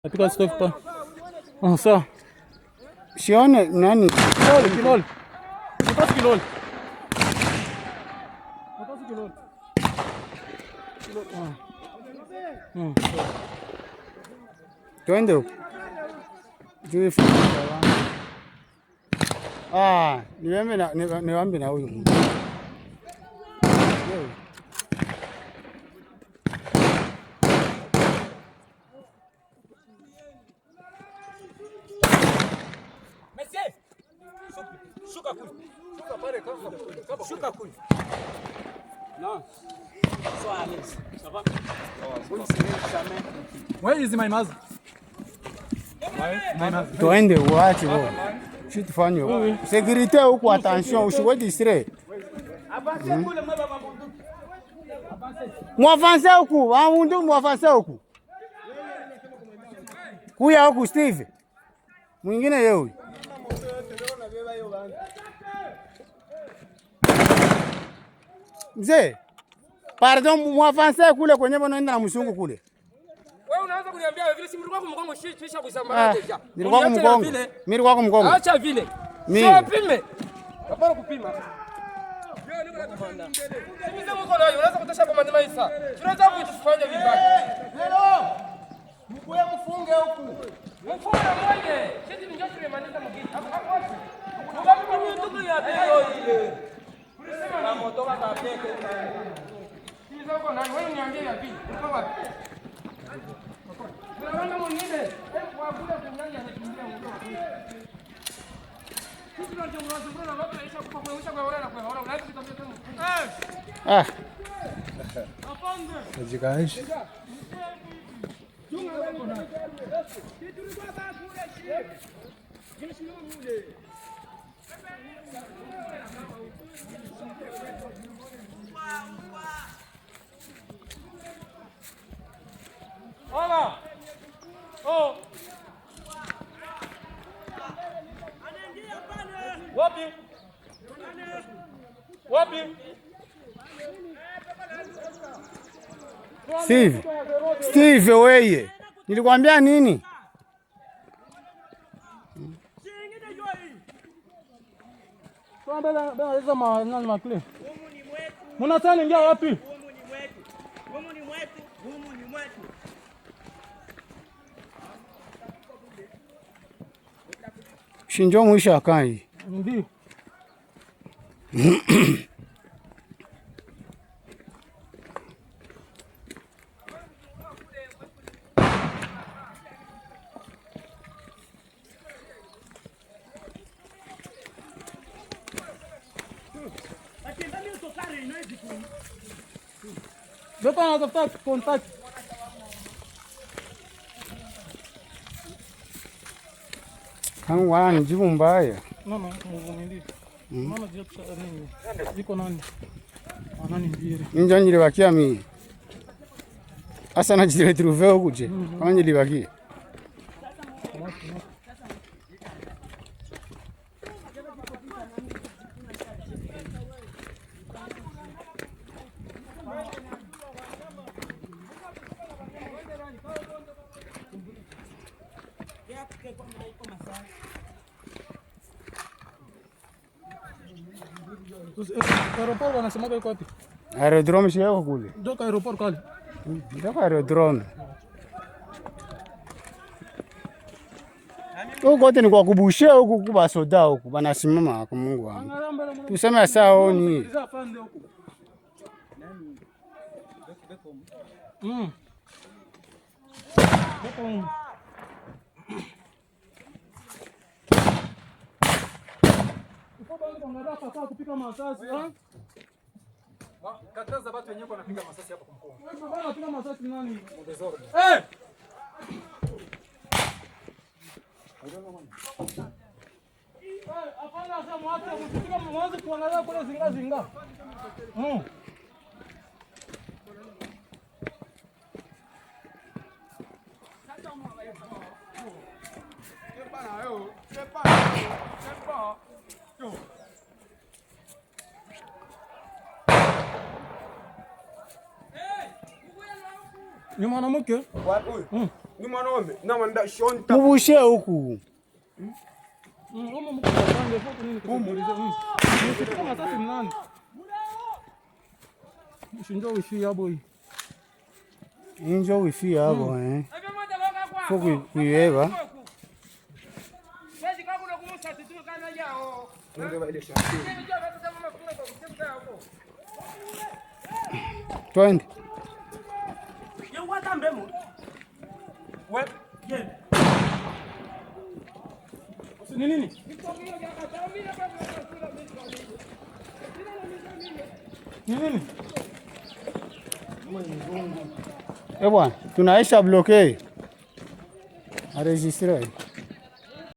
Napika stove pa. Ah, sawa. Sione nani? Kilol. Mtoto kilol. Twende huko. Niwaambie na huyu. Shuka kule. No. So Alex. Ça va? Where is my mask? Twende uache bwana. Shit fanye huko. Security huko, attention, usiwe distrait. Mwavance huko, waundu mwavance huko. Kuya huko Steve. Mwingine yeye. Mzee, pardon, mwavance kule kwenye bonaenda na msungu kule. Wewe unaanza kuniambia vile si mlikuwa kumgongo shisha kusambara deja. Nilikuwa kumgongo. Mimi nilikuwa kumgongo. Acha vile. Sio pime. Hapana kupima. Wewe niko nakufanya. Hivi sasa uko nayo, unaweza kutosha kwa maneno hisa. Tunaweza kufanya vibaya. Hello. Mkuye mfunge huku. Mfunge moja. Sheti ni njofu imaanisha mgeni. Hapo. Ugapi kwa mtu ya bio ile. Ulisema na moto wa kapeke. Hivi sasa uko nayo, wewe niambie ya pili. Uko wapi? Unaona mwingine, kwa kula kunyanya anakimbia mdogo. Sisi ndio tunazungumza na watu waisha kuonyesha kwa wale na kwa wale unaweza kutambia tena. Afande. Najikaishi. Junga wako na. Kitu ni kwa sababu kule chini. Jinsi mule. Hola. Oh. Wapi? Wapi? Steve wewe. Nilikwambia nini? Tuambia hizo maneno makle. Mnataka ingia wapi? Humu ni mwetu. Shinjo mwisho akai. Ndio. Beta anatafuta contact. Kama wala nijibu mbaya. No, mvumilie. Mama je nini? Iko nani? Nani mbiri? Ninja nilibakia mimi. Asa na jile trouver huko je. Kama nilibakia. Aeroport wanasema iko wapi? Aerodrome sio kule. Doka aeroport kali. Doka aerodrome. Huko ni kwa kubushia huko kwa soda huko banasimama kwa Mungu wangu. Tuseme sawa ni. Kupika masasi, Kataza watu wenyewe wanapiga masasi hapa kwa mkoa. wewe bwana unapiga masasi nani? Mbezoro. Hapana sasa mwache kupiga mwanzo kuangalia kule zinga. Ni mwanamke? Wapi huyu? Ni mwanaume na manda shonta. Mubushe huku. Umo mko pande huko nini kusikiliza? Kama sasa mnani. Shinjo wifi yabo hii. Injo wifi yabo Fuku kuiweka. Twende. Ni nini? Ni nini? Bwana, tunaisha bloke. Enregistre.